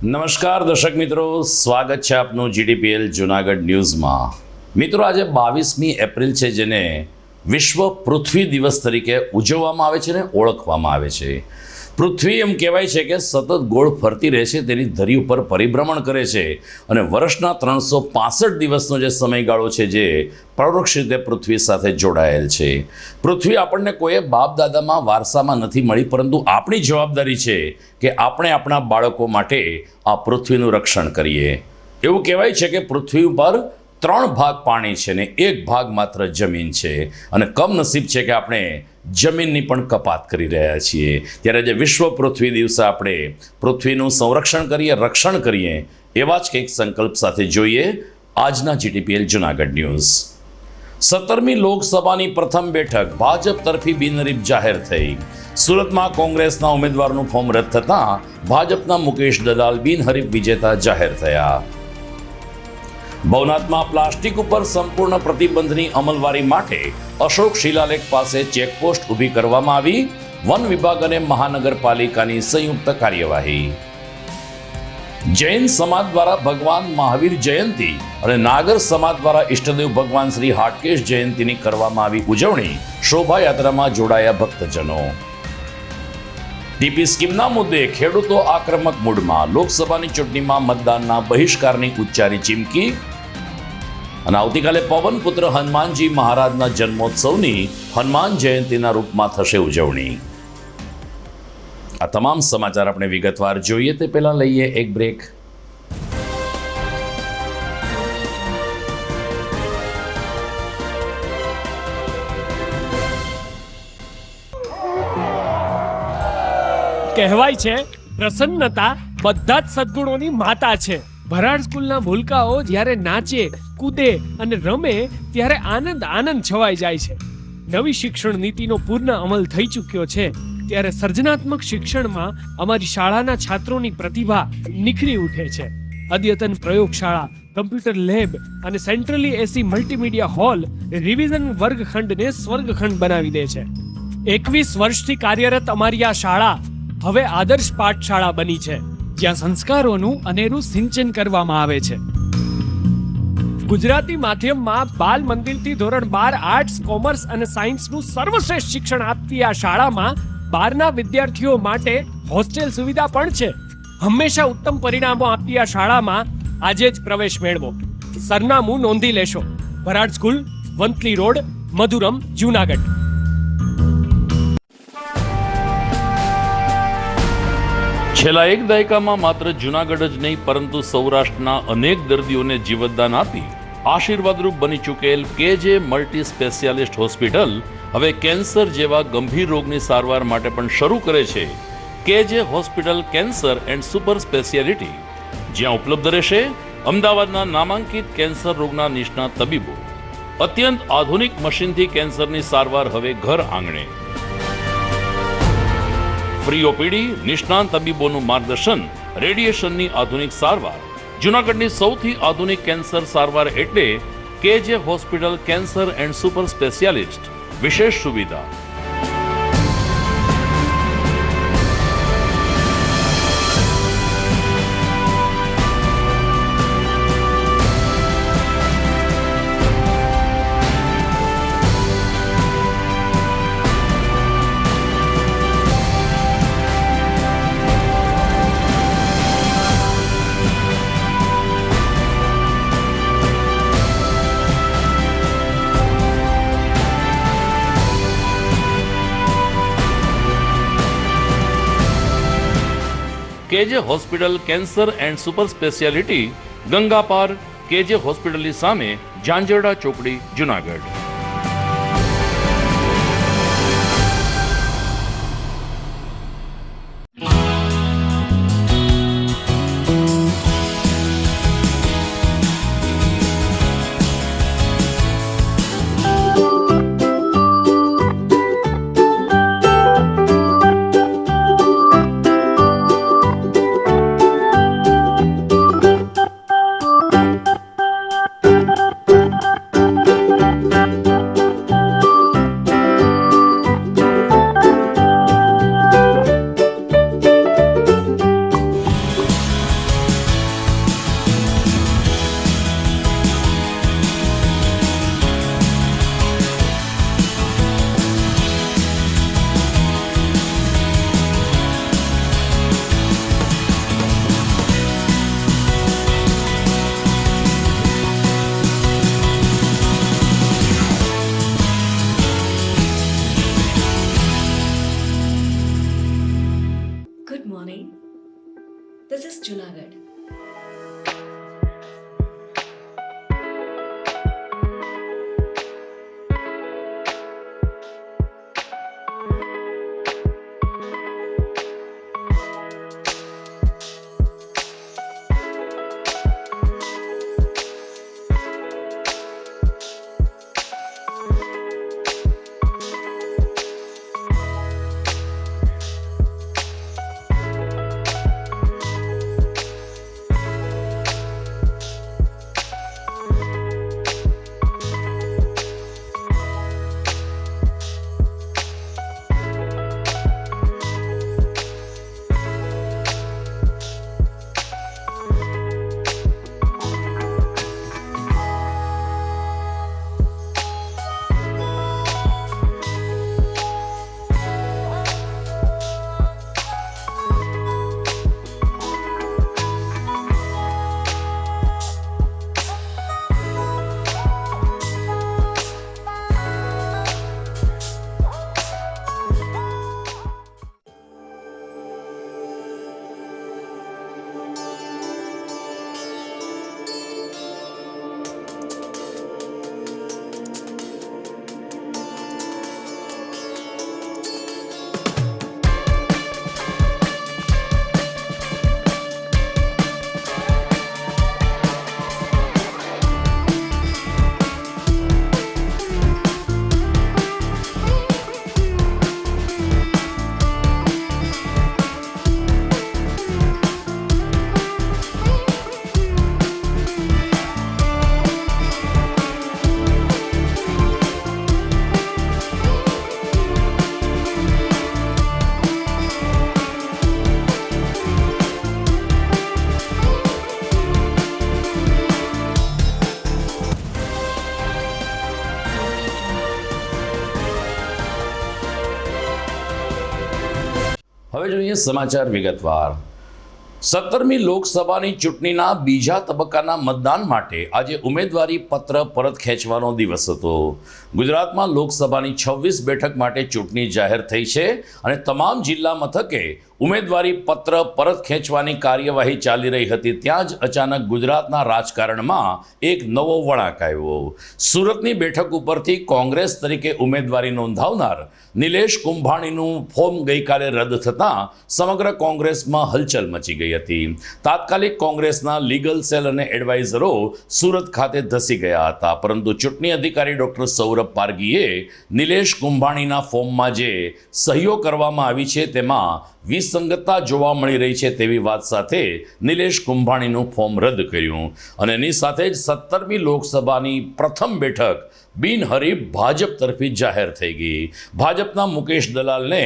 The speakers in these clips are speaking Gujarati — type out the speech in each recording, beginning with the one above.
નમસ્કાર દર્શક મિત્રો, સ્વાગત છે આપનું જીડીપીએલ જુનાગઢ ન્યૂઝમાં। મિત્રો, આજે 22મી એપ્રિલ છે, જેને વિશ્વ પૃથ્વી દિવસ તરીકે ઉજવવામાં આવે છે ને ઓળખવામાં આવે છે। પૃથ્વી એમ કહેવાય છે કે સતત ગોળ ફરતી રહે છે, તેની ધરી ઉપર પરિભ્રમણ કરે છે અને વર્ષના 365 દિવસનો જે સમયગાળો છે જે પરોક્ષ રીતે પૃથ્વી સાથે જોડાયેલ છે। પૃથ્વી આપણને કોઈએ બાપ દાદામાં વારસામાં નથી મળી, પરંતુ આપણી જવાબદારી છે કે આપણે આપણા બાળકો માટે આ પૃથ્વીનું રક્ષણ કરીએ। એવું કહેવાય છે કે પૃથ્વી ઉપર 3 ભાગ પાણી છે ને 1 ભાગ માત્ર જમીન છે, અને કમનસીબ છે કે આપણે જમીનની પણ કપાત કરી રહ્યા છીએ। ત્યારે જે વિશ્વ પૃથ્વી દિવસે આપણે પૃથ્વીનું સંરક્ષણ કરીએ, રક્ષણ કરીએ, એવા જ કંઈક સંકલ્પ સાથે જોઈએ આજના જીટીપીએલ જુનાગઢ ન્યૂઝ। 17મી લોકસભાની પ્રથમ બેઠક ભાજપ તરફી બિનહરીફ જાહેર થઈ। સુરતમાં કોંગ્રેસના ઉમેદવારનું ફોર્મ રદ થતાં ભાજપના મુકેશ દલાલ બિનહરીફ વિજેતા જાહેર થયા। ભવનાથમાં પ્લાસ્ટિક ઉપર સંપૂર્ણ પ્રતિબંધની અમલવારી માટે અશોક શિલાલેખ પાસે ચેકપોસ્ટ ઊભી કરવામાં આવી। વન વિભાગ અને મહાનગરપાલિકાની સંયુક્ત કાર્યવાહી। જૈન સમાજ દ્વારા ભગવાન મહાવીર જયંતિ અને નાગર સમાજ દ્વારા ઈષ્ટદેવ ભગવાન શ્રી હાટકેશ જયંતિની કરવામાં આવી ઉજવણી। શોભાયાત્રામાં જોડાયા ભક્તજનો। ટીપી સ્કીમના મુદ્દે ખેડૂતો આક્રમક મૂડમાં। લોકસભાની ચૂંટણીમાં મતદાનના બહિષ્કારની ઉચ્ચારી ચીમકી। અને આવતીકાલે પવનપુત્ર હનુમાનજી મહારાજના જન્મોત્સવની હનુમાન જયંતિના રૂપમાં થશે ઉજવણી। આ તમામ સમાચાર આપણે વિગતવાર જોઈએ તે પહેલા લઈએ એક બ્રેક। કહેવાય છે પ્રસન્નતા બધા જ સદ્ગુણોની માતા છે। ભરાડ સ્કૂલના ભૂલકાઓ જ્યારે નાચે, કૂદે અને રમે ત્યારે આનંદ આનંદ છવાઈ જાય છે। નવી શિક્ષણ નીતિનો પૂર્ણ અમલ થઈ ચૂક્યો છે, ત્યારે સર્જનાત્મક શિક્ષણમાં અમારી શાળાના છાત્રોની પ્રતિભા નિખરી ઉઠે છે। અદ્યતન પ્રયોગશાળા, કમ્પ્યુટર લેબ અને સેન્ટ્રલી એસી મલ્ટીમીડિયા હોલ રિવિઝન વર્ગખંડને સ્વર્ગખંડ બનાવી દે છે। 21 વર્ષથી કાર્યરત અમારી આ શાળા હવે આદર્શ પાઠશાળા બની છે, જ્યાં સંસ્કારોનું અનેરું સિંચન કરવામાં આવે છે। ગુજરાતી માધ્યમમાં બાલ મંદિરથી ધોરણ 12 આર્ટ્સ, કોમર્સ અને સાયન્સનું સર્વશ્રેષ્ઠ શિક્ષણ આપતી આ શાળામાં 12ના વિદ્યાર્થીઓ માટે હોસ્ટેલ સુવિધા પણ છે। હંમેશા ઉત્તમ પરિણામો આપતી આ શાળામાં આજે જ પ્રવેશ મેળવો। સરનામું નોંધી લેશો। Bharad school, Vanthali road, Madhuram, Junagadh. છેલ્લા એક દાયકામાં માત્ર જૂનાગઢ જ નહીં, પરંતુ સૌરાષ્ટ્રના અનેક દર્દીઓને જીવતદાન આપી આશીર્વાદરૂપ બની ચૂકેલ કેજે મલ્ટી સ્પેશિયાલિસ્ટ હોસ્પિટલ હવે કેન્સર જેવા ગંભીર રોગની સારવાર માટે પણ શરૂ કરે છે કેજે hospital cancer and super speciality, જ્યાં ઉપલબ્ધ રહેશે અમદાવાદના નામાંકિત કેન્સર રોગના નિષ્ણાત તબીબો। અત્યંત આધુનિક મશીનથી કેન્સરની સારવાર હવે ઘર આંગણે। ફ્રી ઓપીડી, નિષ્ણાંત તબીબોનું માર્ગદર્શન, રેડિયેશનની આધુનિક સારવાર। જૂનાગઢની સૌથી આધુનિક કેન્સર સારવાર એટલે કેજે hospital cancer and super specialist. વિશેષ સુવિધા કેજે hospital cancer and super speciality, Ganga પાર, કેજે હોસ્પિટલની સામે, ઝાંઝરડા ચોકડી, Junagadh. morning. This is Junagadh. હવે જોઈએ સમાચાર વિગતવાર. 17મી લોકસભાની ચૂંટણીના બીજા તબક્કાના મતદાન માટે આજે ઉમેદવારી પત્ર પરત ખેંચવાનો દિવસ હતો. ગુજરાતમાં લોકસભાની 26 બેઠક માટે ચૂંટણી જાહેર થઈ છે અને તમામ જિલ્લા મથકે ઉમેદવારી પત્ર પરત ખેંચવાની કાર્યવાહી ચાલી રહી હતી. ત્યાં જ અચાનક ગુજરાતના રાજકારણમાં એક નવો વળાંક આવ્યો. સુરતની બેઠક ઉપરથી કોંગ્રેસ તરીકે ઉમેદવારી નોંધાવનાર નિલેશ કુંભાણીનું ફોર્મ ગઈકાલે રદ થતાં સમગ્ર કોંગ્રેસમાં હલચલ મચી ગઈ હતી. તાત્કાલિક કોંગ્રેસના લીગલ સેલ અને એડવાઇઝરો સુરત ખાતે ધસી ગયા હતા, પરંતુ ચૂંટણી અધિકારી ડોક્ટર સૌરભ પારગીએ નિલેશ કુંભાણીના ફોર્મમાં જે સહીઓ કરવામાં આવી છે તેમાં વિસંગતતા જોવા મળી રહી છે તેવી વાત સાથે નિલેશ કુંભાણીનું ફોર્મ રદ કર્યું અને એની સાથે જ 17મી લોકસભાની પ્રથમ બેઠક બિનહરીફ ભાજપ તરફી જાહેર થઈ ગઈ. ભાજપના મુકેશ દલાલને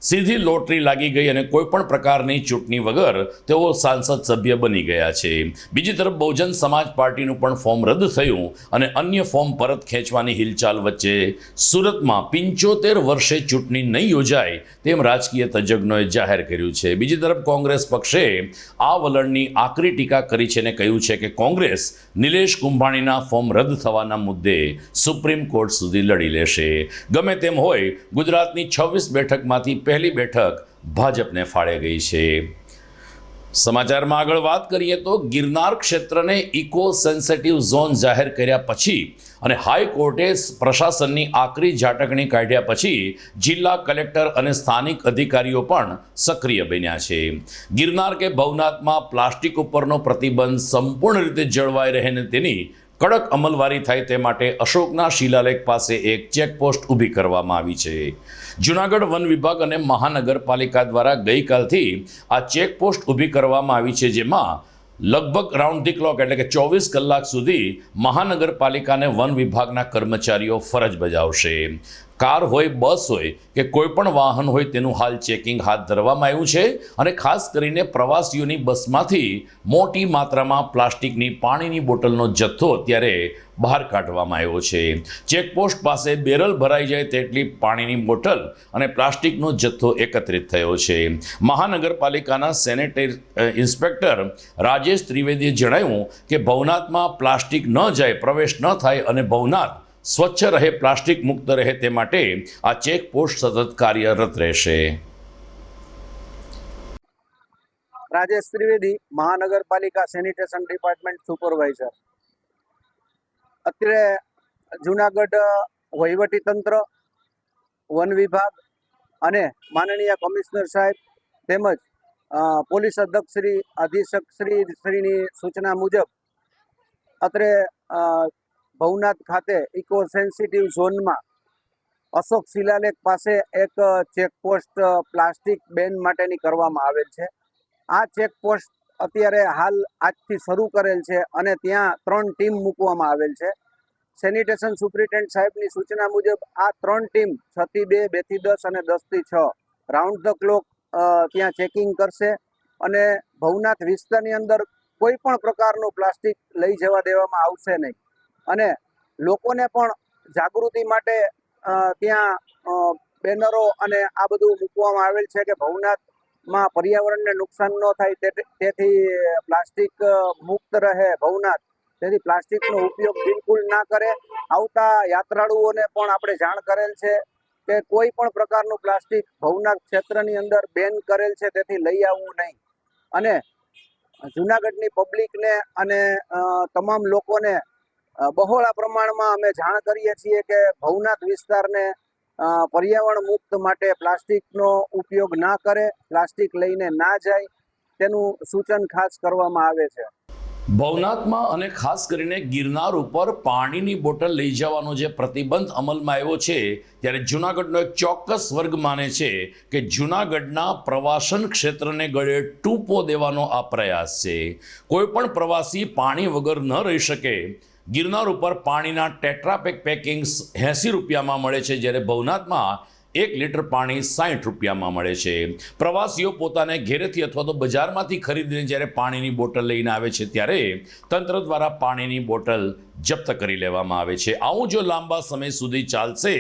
સીધી લોટરી લાગી ગઈ અને કોઈ પણ પ્રકારની ચૂંટણી વગર તેઓ સાંસદ સભ્ય બની ગયા છે. બીજી તરફ બહુજન સમાજ પાર્ટીનું પણ ફોર્મ રદ થયું અને અન્ય ફોર્મ પરત ખેંચવાની હિલચાલ વચ્ચે સુરતમાં 75 વર્ષે ચૂંટણી નહીં યોજાય તેમ રાજકીય તજજ્ઞોએ જાહેર કર્યું છે. બીજી તરફ કોંગ્રેસ પક્ષે આ વલણની આકરી ટીકા કરી છે અને કહ્યું છે કે કોંગ્રેસ નિલેશ કુંભાણીના ફોર્મ રદ થવાના મુદ્દે સુપ્રીમ કોર્ટ સુધી લડી લેશે. ગમે તેમ હોય, ગુજરાતની 26 બેઠકમાંથી પહેલી બેઠક ભાજપને ફાળે ગઈ છે. સમાચારમાં આગળ વાત કરીએ તો ગિરનાર ક્ષેત્રને ઇકો સેન્સિટિવ ઝોન જાહેર કર્યા પછી અને હાઈકોર્ટે પ્રશાસનની આકરી ઝાટકણી કાઢ્યા પછી જિલ્લા કલેક્ટર અને સ્થાનિક અધિકારીઓ પણ સક્રિય બન્યા છે. ગિરનાર કે ભવનાથમાં પ્લાસ્ટિક ઉપરનો પ્રતિબંધ સંપૂર્ણ રીતે જળવાઈ રહે ને તેની કડક અમલવારી થાય તે માટે અશોકના શિલાલેખ પાસે એક ચેકપોસ્ટ ઊભી કરવામાં આવી છે. જૂનાગઢ વન વિભાગ અને મહાનગરપાલિકા દ્વારા ગઈકાલથી આ ચેકપોસ્ટ ઊભી કરવામાં આવી છે, જેમાં લગભગ રાઉન્ડ ધી ક્લોક એટલે કે 24 કલાક સુધી મહાનગરપાલિકાને વન વિભાગના કર્મચારીઓ ફરજ બજાવશે. કાર હોય, બસ હોય કે કોઈ પણ વાહન હોય તેનું હાલ ચેકિંગ હાથ ધરવામાં આવ્યું છે અને ખાસ કરીને પ્રવાસીઓની બસમાંથી મોટી માત્રામાં પ્લાસ્ટિકની પાણીની બોટલનો જથ્થો અત્યારે બહાર કાઢવામાં આવ્યો છે. ચેકપોસ્ટ પાસે બેરલ ભરાઈ જાય તેટલી પાણીની બોટલ અને પ્લાસ્ટિકનો જથ્થો એકત્રિત થયો છે. મહાનગરપાલિકાના સેનેટરી ઇન્સ્પેક્ટર રાજેશ ત્રિવેદીએ જણાવ્યું કે ભવનાથમાં પ્લાસ્ટિક ન જાય, પ્રવેશ ન થાય અને ભવનાથ સ્વચ્છ રહે, પ્લાસ્ટિક મુક્ત રહે તે માટે આ ચેકપોસ્ટ સતત કાર્યરત રહેશે. રાજેશ ત્રિવેદી, મહાનગરપાલિકા સેનિટેશન ડિપાર્ટમેન્ટ સુપરવાઇઝર. અત્યારે જુનાગઢ વહીવટીતંત્ર, વન વિભાગ અને માનનીય કમિશનર સાહેબ તેમજ પોલીસ અધ્યક્ષ શ્રી, અધિક્ષક શ્રીની સૂચના મુજબ અત્રે ભવનાથ ખાતે ઇકો સેન્સિટિવ ઝોનમાં અશોક શિલાલેખ પાસે એક ચેકપોસ્ટ પ્લાસ્ટિક બેન માટેની કરવામાં આવેલ છે. આ ચેકપોસ્ટ અત્યારે હાલ આજથી શરૂ કરેલ છે અને ત્યાં 3 ટીમ મૂકવામાં આવેલ છે. સેનિટેશન સુપ્રિન્ટેન્ડન્ટ સાહેબની સૂચના મુજબ આ 3 ટીમ 6 થી 2, 2 થી 10 અને 10 થી 6 રાઉન્ડ ધ ક્લોક ત્યાં ચેકિંગ કરશે અને ભવનાથ વિસ્તારની અંદર કોઈ પણ પ્રકારનું પ્લાસ્ટિક લઈ જવા દેવામાં આવશે નહીં. અને લોકોને પણ જાગૃતિ માટે ત્યાં બેનરો અને આ બધું મૂકવામાં આવેલ છે કે ભવનાથમાં પર્યાવરણને નુકસાન ન થાય તેથી પ્લાસ્ટિક મુક્ત રહે ભવનાથ, તેથી પ્લાસ્ટિકનો ઉપયોગ બિલકુલ ના કરે. આવતા યાત્રાળુઓને પણ આપણે જાણ કરેલ છે કે કોઈ પણ પ્રકારનું પ્લાસ્ટિક ભવનાથ ક્ષેત્રની અંદર બેન કરેલ છે, તેથી લઈ આવવું નહીં. અને જુનાગઢની પબ્લિકને અને તમામ લોકોને બહોળા પ્રમાણમાં અમે જાણ કરીએ છીએ કે ભવનાથ વિસ્તારને પર્યાવરણ મુક્ત માટે પ્લાસ્ટિકનો ઉપયોગ ના કરે, પ્લાસ્ટિક લઈને ના જાય, તેનું સૂચન ખાસ કરવામાં આવે છે. ભવનાથમાં અને ખાસ કરીને ગિરનાર ઉપર પાણીની બોટલ લઈ જવાનો જે પ્રતિબંધ અમલમાં આવ્યો છે, ત્યારે જૂનાગઢનો એક ચોક્કસ વર્ગ માને છે કે જૂનાગઢના પ્રવાસન ક્ષેત્રને ગળે ટૂંપો દેવાનો આ પ્રયાસ છે. કોઈ પણ પ્રવાસી પાણી વગર ન રહી શકે. ગિરનાર ઉપર પાણીના ટેટ્રાપેક પેકિંગ્સ 80 રૂપિયામાં મળે છે, જ્યારે ભવનાથમાં 1 લીટર પાણી 60 રૂપિયામાં મળે છે. પ્રવાસીઓ પોતાને ઘેરેથી અથવા તો બજારમાંથી ખરીદીને જ્યારે પાણીની બોટલ લઈને આવે છે, ત્યારે તંત્ર દ્વારા પાણીની બોટલ જપ્ત કરી લેવામાં આવે છે. આવું જો લાંબા સમય સુધી ચાલશે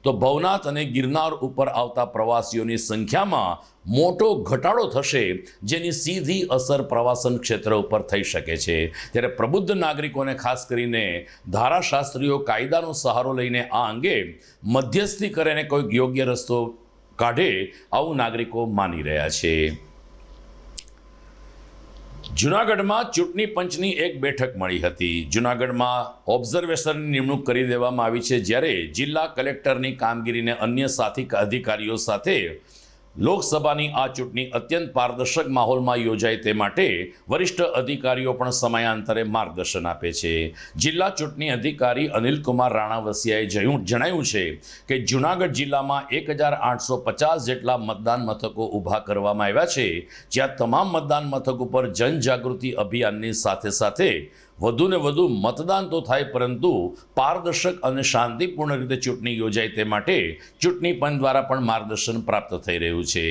તો ભવનાથ અને ગિરનાર ઉપર આવતા પ્રવાસીઓની સંખ્યામાં મોટો ઘટાડો થશે, જેની સીધી અસર પ્રવાસન ક્ષેત્ર ઉપર થઈ શકે છે. ત્યારે પ્રબુદ્ધ નાગરિકોને ખાસ કરીને ધારાશાસ્ત્રીઓ કાયદાનો સહારો લઈને આ અંગે મધ્યસ્થી કરીને કોઈક યોગ્ય રસ્તો કાઢે, આવું નાગરિકો માની રહ્યા છે. જૂનાગઢમાં ચૂંટણી પંચની એક બેઠક મળી હતી. જૂનાગઢમાં ઓબ્ઝર્વેશનની નિમણૂક કરી દેવામાં આવી છે, જ્યારે જિલ્લા કલેક્ટરની કામગીરીને અન્ય સાથી અધિકારીઓ સાથે લોકસભાની આ ચૂંટણી અત્યંત પારદર્શક માહોલમાં યોજાય તે માટે વરિષ્ઠ અધિકારીઓ પણ સમયાંતરે માર્ગદર્શન આપે છે. જિલ્લા ચૂંટણી અધિકારી અનિલકુમાર રાણાવસિયાએ જણાવ્યું છે કે જૂનાગઢ જિલ્લામાં 1850 જેટલા મતદાન મથકો ઊભા કરવામાં આવ્યા છે, જ્યાં તમામ મતદાન મથક ઉપર જનજાગૃતિ અભિયાનની સાથે સાથે વધુને વધુ મતદાન તો થાય, પરંતુ પારદર્શક અને શાંતિપૂર્ણ રીતે ચૂંટણી યોજાય તે માટે ચૂંટણી પંચ દ્વારા પણ માર્ગદર્શન પ્રાપ્ત થઈ રહ્યું છે.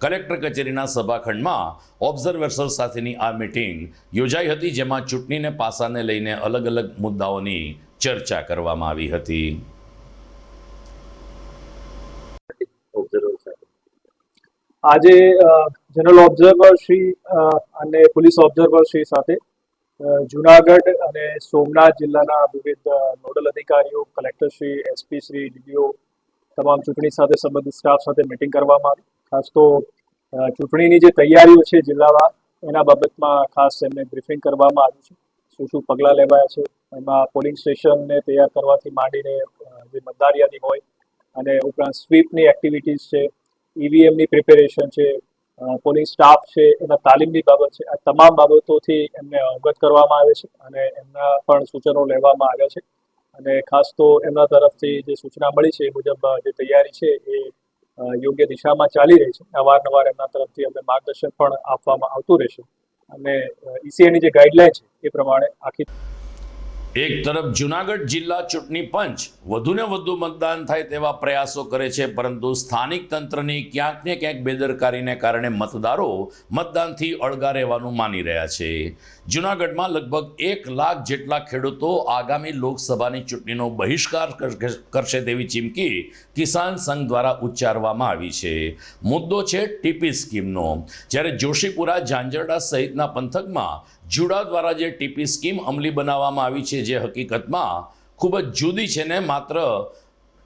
કલેક્ટર કચેરીના સભાખંડમાં ઓબ્ઝર્વર્સર સાથેની આ મિટિંગ યોજાઈ હતી, જેમાં ચૂંટણીને પાસાને લઈને અલગ અલગ મુદ્દાઓની ચર્ચા કરવામાં આવી હતી. આજે જનરલ ઓબ્ઝર્વર શ્રી અને પોલીસ ઓબ્ઝર્વર શ્રી સાથે જુનાગઢ અને સોમનાથ જિલ્લાના વિવિધ નોડલ અધિકારીઓ, collector Shri, SP Shri, DDO, તમામ ચૂંટણી સાથે સંબંધિત સ્ટાફ સાથે મિટિંગ કરવામાં આવી. ખાસ તો ચૂંટણીની જે તૈયારીઓ છે જિલ્લામાં, એના બાબતમાં ખાસ એમને બ્રીફિંગ કરવામાં આવ્યું છે. શું પગલાં લેવાયા છે, એમાં પોલિંગ સ્ટેશનને તૈયાર કરવાથી માંડીને જે મતદાર યાદી હોય અને ઉપરાંત સ્વીપની એક્ટિવિટીઝ છે, ઈવીએમની પ્રિપેરેશન છે, પોલીસ સ્ટાફ છે, એના તાલીમની બાબત છે, આ તમામ બાબતોથી એમને અવગત કરવામાં આવે છે અને એમના પણ સૂચનો લેવામાં આવ્યા છે. અને ખાસ તો એમના તરફથી જે સૂચના મળી છે એ મુજબ જે તૈયારી છે એ યોગ્ય દિશામાં ચાલી રહી છે. અવારનવાર એમના તરફથી અમને માર્ગદર્શન પણ આપવામાં આવતું રહેશે અને ઈસીઆઈની જે ગાઈડલાઈન છે એ પ્રમાણે આખી. એક તરફ જૂનાગઢ જિલ્લા ચૂંટણી પંચ વધુને વધુ મતદાન થાય તેવા પ્રયાસો કરે છે, પરંતુ સ્થાનિક તંત્રની ક્યાંક ને ક્યાંક બેદરકારીને કારણે મતદારો મતદાનથી અળગા રહેવાનું માની રહ્યા છે. જૂનાગઢમાં લગભગ 1 લાખ જેટલા ખેડૂતો આગામી લોકસભાની ચૂંટણીનો બહિષ્કાર કરશે તેવી ચીમકી કિસાન સંઘ દ્વારા ઉચ્ચારવામાં આવી છે. મુદ્દો છે ટીપી સ્કીમનો. જ્યારે જોશીપુરા, ઝાંઝરડા સહિતના પંથકમાં જુડા દ્વારા જે ટીપી સ્કીમ અમલી બનાવવામાં આવી છે, જે હકીકતમાં ખૂબ જ જુદી છે ને માત્ર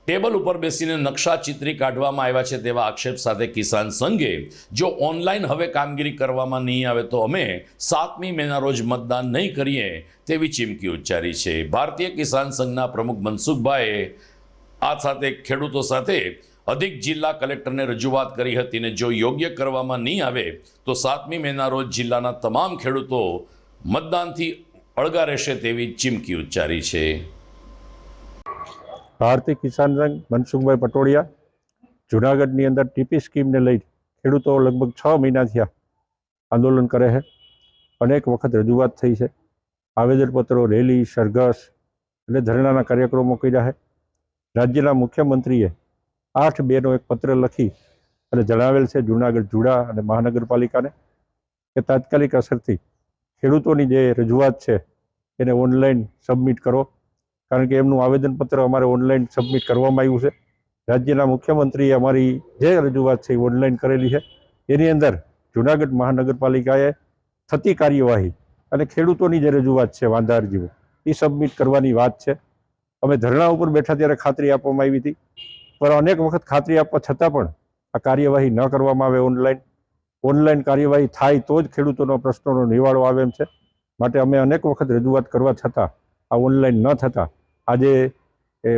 ટેબલ ઉપર બેસીને નકશા ચિત્રી કાઢવામાં આવ્યા છે તેવા આક્ષેપ સાથે કિસાન સંઘે જો ઓનલાઈન હવે કામગીરી કરવામાં નહીં આવે તો અમે 7મી મેના રોજ મતદાન નહીં કરીએ તેવી ચીમકી ઉચ્ચારી છે. ભારતીય કિસાન સંઘના પ્રમુખ મનસુખભાઈએ આ સાથે ખેડૂતો સાથે અધિક જિલ્લા કલેક્ટરને રજૂઆત કરી હતી અને જો યોગ્ય કરવામાં નહીં આવે તો 7મી મેના રોજ જિલ્લાના તમામ ખેડૂતો મતદાનથી અળગા રહેશે તેવી ચીમકી ઉચ્ચારી છે. ભારતીય કિસાન સંઘ મનસુખભાઈ પટોડિયા જુનાગઢની અંદર ટીપી સ્કીમને લઈ ખેડૂતો લગભગ 6 મહિના થયા આંદોલન કરે છે. અનેક વખત રજૂઆત થઈ છે, આવેદનપત્રો, રેલી, સરઘસ એટલે ધરણાના કાર્યક્રમો કર્યા છે. રાજ્યના મુખ્યમંત્રીએ 8/2નો એક પત્ર લખી અને જણાવેલ છે જુનાગઢ જુડા અને મહાનગરપાલિકાને કે તાત્કાલિક અસરથી ખેડૂતોની જે રજૂઆત છે એને ઓનલાઈન સબમિટ કરો, કારણ કે એમનું આવેદનપત્ર અમારે ઓનલાઈન સબમિટ કરવામાં આવ્યું છે. રાજ્યના મુખ્યમંત્રીએ અમારી જે રજૂઆત છે એ ઓનલાઈન કરેલી છે. એની અંદર જુનાગઢ મહાનગરપાલિકાએ થતી કાર્યવાહી અને ખેડૂતોની જે રજૂઆત છે વાંધા અરજીઓ એ સબમિટ કરવાની વાત છે. અમે ધરણા ઉપર બેઠા ત્યારે ખાતરી આપવામાં આવી હતી, પણ અનેક વખત ખાતરી આપવા છતાં પણ આ કાર્યવાહી ન કરવામાં આવે. ઓનલાઈન કાર્યવાહી થાય તો જ ખેડૂતોનો પ્રશ્નોનો નિવાડો આવે એમ છે. માટે અમે અનેક વખત રજૂઆત કરવા છતાં આ ઓનલાઈન ન થતાં આજે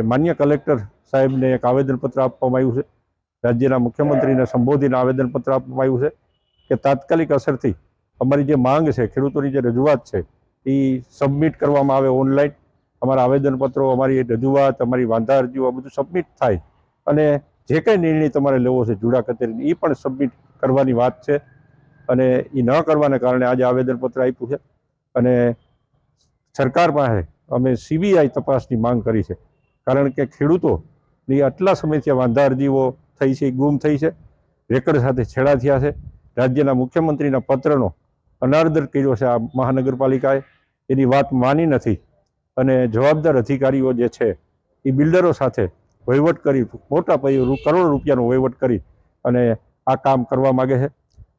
માન્ય કલેક્ટર સાહેબને એક આવેદનપત્ર આપવામાં આવ્યું છે. રાજ્યના મુખ્યમંત્રીને સંબોધીને આવેદનપત્ર આપવામાં આવ્યું છે કે તાત્કાલિક અસરથી અમારી જે માંગ છે, ખેડૂતોની જે રજૂઆત છે એ સબમિટ કરવામાં આવે ઓનલાઈન. અમારા આવેદનપત્રો, અમારી રજૂઆત, અમારી વાંધા અરજીઓ બધું સબમિટ થાય અને જે કંઈ નિર્ણય તમારે લેવો છે જુડા કચેરીને એ પણ સબમિટ કરવાની વાત છે. અને એ ન કરવાને કારણે આજે આવેદનપત્ર આપ્યું છે અને સરકાર પાસે અમે CBI તપાસની માંગ કરી છે, કારણ કે ખેડૂતોની આટલા સમયથી વાંધા અરજીઓ થઈ છે, ગુમ થઈ છે, રેકર્ડ સાથે છેડા થયા છે. રાજ્યના મુખ્યમંત્રીના પત્રનો અનાદર કર્યો છે આ મહાનગરપાલિકાએ, એની વાત માની નથી અને જવાબદાર અધિકારીઓ જે છે એ બિલ્ડરો સાથે વહીવટ કરી મોટા પાયે કરોડો રૂપિયાનો વહીવટ કરી અને આ કામ કરવા માગે છે.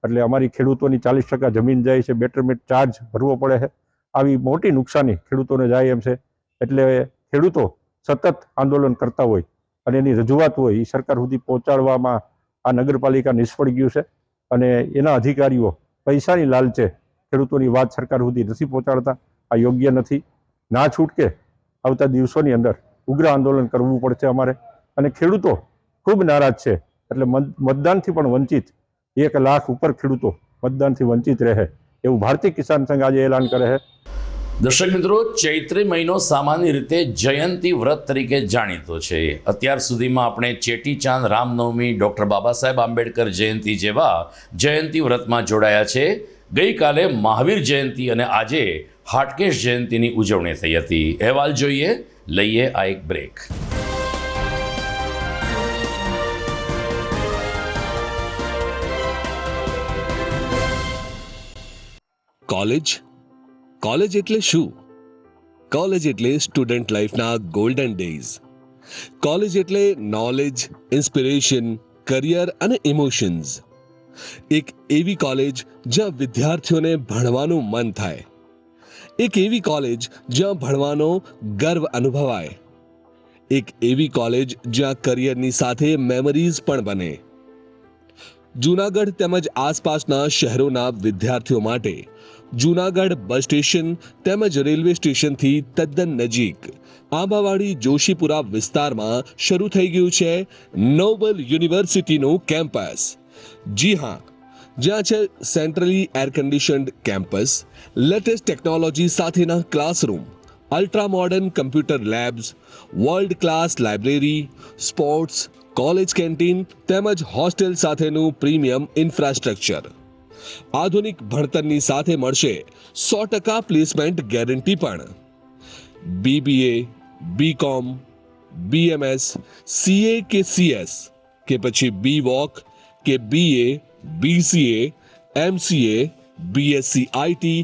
એટલે અમારી ખેડૂતોની 40% જમીન જાય છે, બેટરમેન્ટ ચાર્જ ભરવો પડે છે. આવી મોટી નુકસાની ખેડૂતોને જાય એમ છે. એટલે ખેડૂતો સતત આંદોલન કરતા હોય અને એની રજૂઆત હોય એ સરકાર સુધી પહોંચાડવામાં આ નગરપાલિકા નિષ્ફળ ગયું છે અને એના અધિકારીઓ પૈસાની લાલચે ખેડૂતોની વાત સરકાર સુધી નથી પહોંચાડતા. આ યોગ્ય નથી. ના છૂટકે આવતા દિવસોની અંદર ઉગ્ર આંદોલન કરવું પડશે અમારે. અને ખેડૂતો ખૂબ નારાજ છે. એટલે મતદાનથી પણ વંચિત 1 લાખ ઉપર ખેડૂતો મતદાનથી વંચિત રહે એવું ભારતીય કિસાન સંઘ આજે એલાન કરે છે. દર્શક મિત્રો, ચૈત્રી મહિનો સામાન્ય રીતે જયંતી વ્રત તરીકે જાણીતો છે. અત્યાર સુધીમાં આપણે ચેટીચાંદ, રામનવમી, ડૉક્ટર બાબા સાહેબ આંબેડકર જયંતી જેવા જયંતી વ્રતમાં જોડાયા છે. ગઈકાલે મહાવીર જયંતી અને આજે હાટકેશ જયંતીની ઉજવણી થઈ હતી. અહેવાલ જોઈએ, લઈએ આ એક બ્રેક. કોલેજ એટલે શું? કોલેજ એટલે સ્ટુડન્ટ લાઈફના ગોલ્ડન ડેઝ. કોલેજ એટલે નોલેજ, ઇન્સ્પિરેશન, કરિયર અને ઇમોશન્સ. એક એવી કોલેજ જ્યાં વિદ્યાર્થીઓને ભણવાનું મન થાય. એક એવી કોલેજ જ્યાં ભણવાનો ગર્વ અનુભવાય. એક એવી કોલેજ જ્યાં કરિયરની સાથે મેમરીઝ પણ બને. જૂનાગઢ તેમજ આસપાસના શહેરોના વિદ્યાર્થીઓ માટે જૂનાગઢ બસ સ્ટેશન તેમજ રેલવે સ્ટેશનથી તદ્દન નજીક આંબાવાડી જોશીપુરા વિસ્તારમાં શરૂ થઈ ગયું છે નોબલ યુનિવર્સિટીનું કેમ્પસ. જી હા, જ્યાં છે centrally air conditioned campus, latest technology સાથેના classroom, ultra modern computer labs, world class library, sports, college canteen તેમજ હોસ્ટેલ સાથેનું પ્રીમિયમ ઇન્ફ્રાસ્ટ્રક્ચર. આધુનિક ભણતરની સાથે મળશે 100% પ્લેસમેન્ટ ગેરંટી પણ. BBA, BCom, BMS, CA કે CS કે પછી BVoc કે BA, BCA, MCA, BSc IT,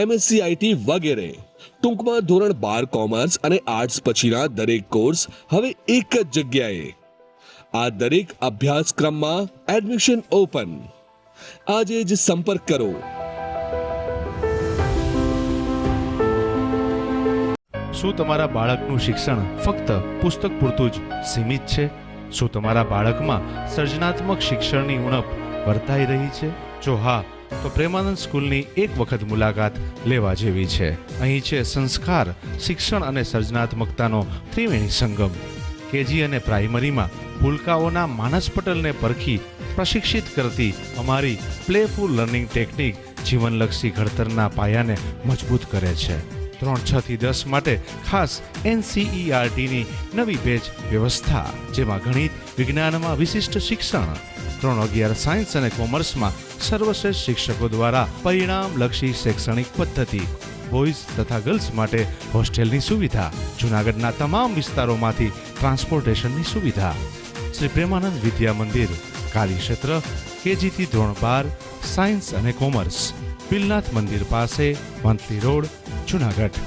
MSc IT વગેરે. ટૂંકમાં ધોરણ 12 કોમર્સ અને આર્ટ્સ પછીના દરેક કોર્સ હવે એક જ જગ્યાએ. આ દરેક અભ્યાસક્રમમાં એડમિશન ઓપન. આજે જ સંપર્ક કરો. શું તમારા બાળકનું શિક્ષણ ફક્ત પુસ્તક પૂરતું જ સીમિત છે? શું તમારા બાળકમાં સર્જનાત્મક શિક્ષણની ઉણપ વર્તાઈ રહી છે? જો હા, તો પ્રેમાનંદ સ્કૂલની એક વખત મુલાકાત લેવા જેવી છે. અહીં છે સંસ્કાર, શિક્ષણ અને સર્જનાત્મકતાનો ત્રિવેણી સંગમ. કેજી અને પ્રાઇમરીમાં ભૂલકાઓના માનસ પટલને પરખી પ્રશિક્ષિત કરતી અમારી પ્લેફુલ લર્નિંગ ટેકનિક જીવનલક્ષી ઘડતરના પાયાને મજબૂત કરે છે. ધોરણ 6 થી 10 માટે ખાસ NCERTની નવી બેચ વ્યવસ્થા, જેમાં ગણિત વિજ્ઞાનમાં વિશિષ્ટ શિક્ષણ, ધોરણ 11 સાયન્સ અને કોમર્સમાં સર્વશ્રેષ્ઠ શિક્ષકો દ્વારા પરિણામલક્ષી શૈક્ષણિક પદ્ધતિ, બોયઝ તથા ગર્લ્સ માટે હોસ્ટેલની સુવિધા, જૂનાગઢના તમામ વિસ્તારોમાંથી ટ્રાન્સપોર્ટેશનની સુવિધા. શ્રી પ્રેમાનંદ વિદ્યા મંદિર, કાર્યક્ષેત્ર KG થી ધોરણ 12 સાયન્સ અને કોમર્સ, બિલનાથ મંદિર પાસે, મંથલી રોડ, જૂનાગઢ.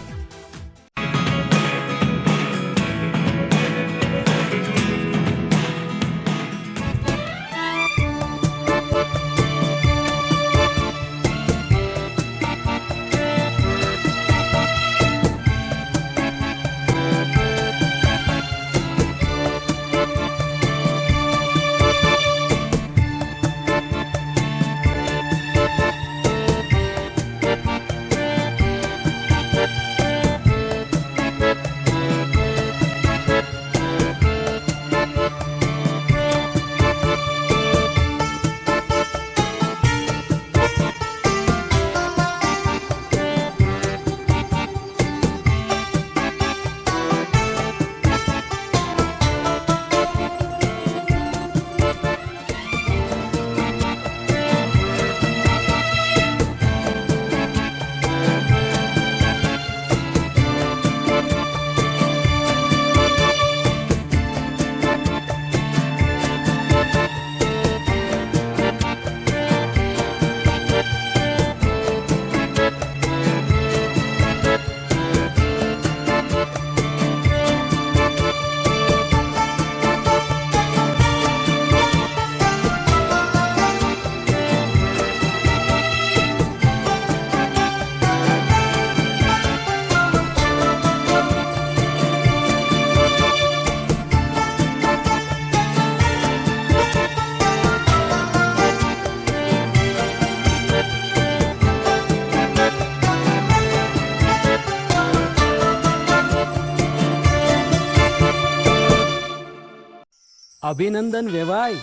અભિનંદન વેવાય.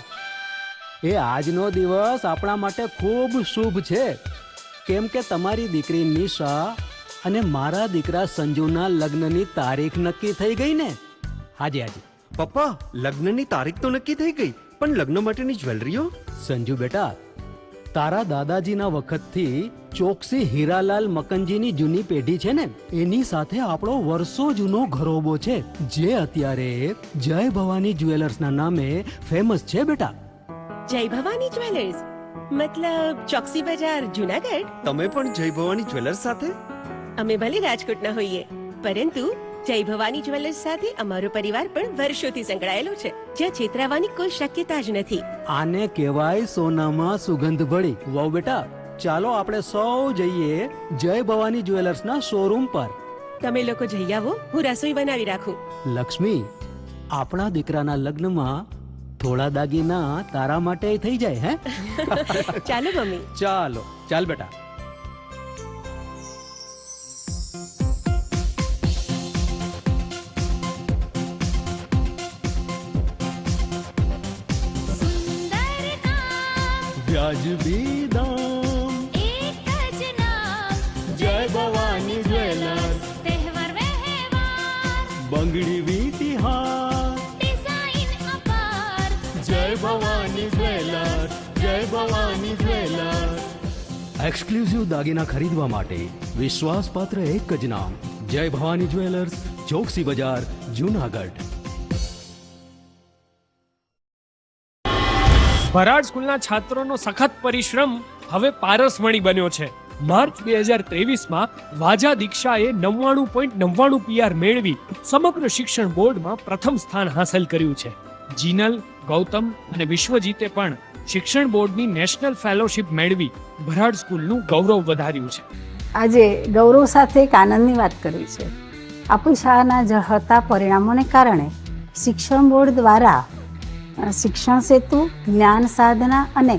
એ આજનો દિવસ આપણા માટે ખૂબ શુભ છે, કેમ કે તમારી દીકરી નિશા અને મારા દીકરા સંજુના લગ્નની તારીખ નક્કી થઈ ગઈ ને. હાજી હાજી પપ્પા, લગ્નની તારીખ તો નક્કી થઈ ગઈ, પણ લગ્ન માટેની જ્વેલરીઓ? સંજુ બેટા, તારા દાદાજીના વખતથી ચોકસી હીરાલાલ મકનજીની જૂની પેઢી છે ને, એની સાથે આપણો વર્ષો જૂનો ઘરોબો છે, જે અત્યારે જય ભવાની જ્વેલર્સના નામે ફેમસ છે બેટા. જય ભવાની જ્વેલર્સ મતલબ ચોકસી બજાર, જૂનાગઢ? તમે પણ જય ભવાની જ્વેલર્સ સાથે? અમે ભલે રાજકોટના હોઈએ, પરંતુ જય ભવાની જ્વેલર્સ સાથે અમારો પરિવાર પણ વર્ષોથી સંકળાયેલો છે, જ્યાં છેતરાવાની કોઈ શક્યતા જ નથી. આને કહેવાય સોનામાં સુગંધ ભળી. વાવ બેટા, ચાલો આપણે સૌ જઈએ જય ભવાની જ્વેલર્સના શોરૂમ પર. તમે લોકો જઈ આવો, હું રસોઈ બનાવી રાખું. લક્ષ્મી, આપણા દીકરાના લગ્નમાં થોડા દાગીના તારા માટે થઈ જાય. હે ચાલો મમ્મી. ચાલો ચાલ બેટા. વ્યાજબી દામ, એક જ નામ, જય ભવાની જ્વેલર્સ. તહેવાર વ્યવહાર, બંગડી વીટી હાર, ડિઝાઇન અપાર, જય ભવાની જ્વેલર્સ, જય ભવાની જ્વેલર્સ. એક્સક્લુઝિવ દાગીના ખરીદવા માટે વિશ્વાસપાત્ર એક જ નામ, જય ભવાની જ્વેલર્સ, ચોકસી બજાર, જૂનાગઢ. ભરાડ સ્કૂલના છાત્રોનો સખત પરિશ્રમ હવે પારસમણી બન્યો છે. માર્ચ 2023માં વાજા દીક્ષાએ 99.99 PR મેળવી સમગ્ર શિક્ષણ બોર્ડમાં પ્રથમ સ્થાન હાંસલ કર્યું છે. જીનલ, ગૌતમ અને વિશ્વજીતે પણ શિક્ષણ બોર્ડની નેશનલ ફેલોશિપ મેળવી ભરાડ સ્કૂલનું ગૌરવ વધાર્યું છે. આજે ગૌરવ સાથે એક આનંદની વાત કરવી છે આપણી શાળાના હતા પરિણામોને કારણે શિક્ષણ બોર્ડ દ્વારા શિક્ષણ સેતુ, જ્ઞાન સાધના અને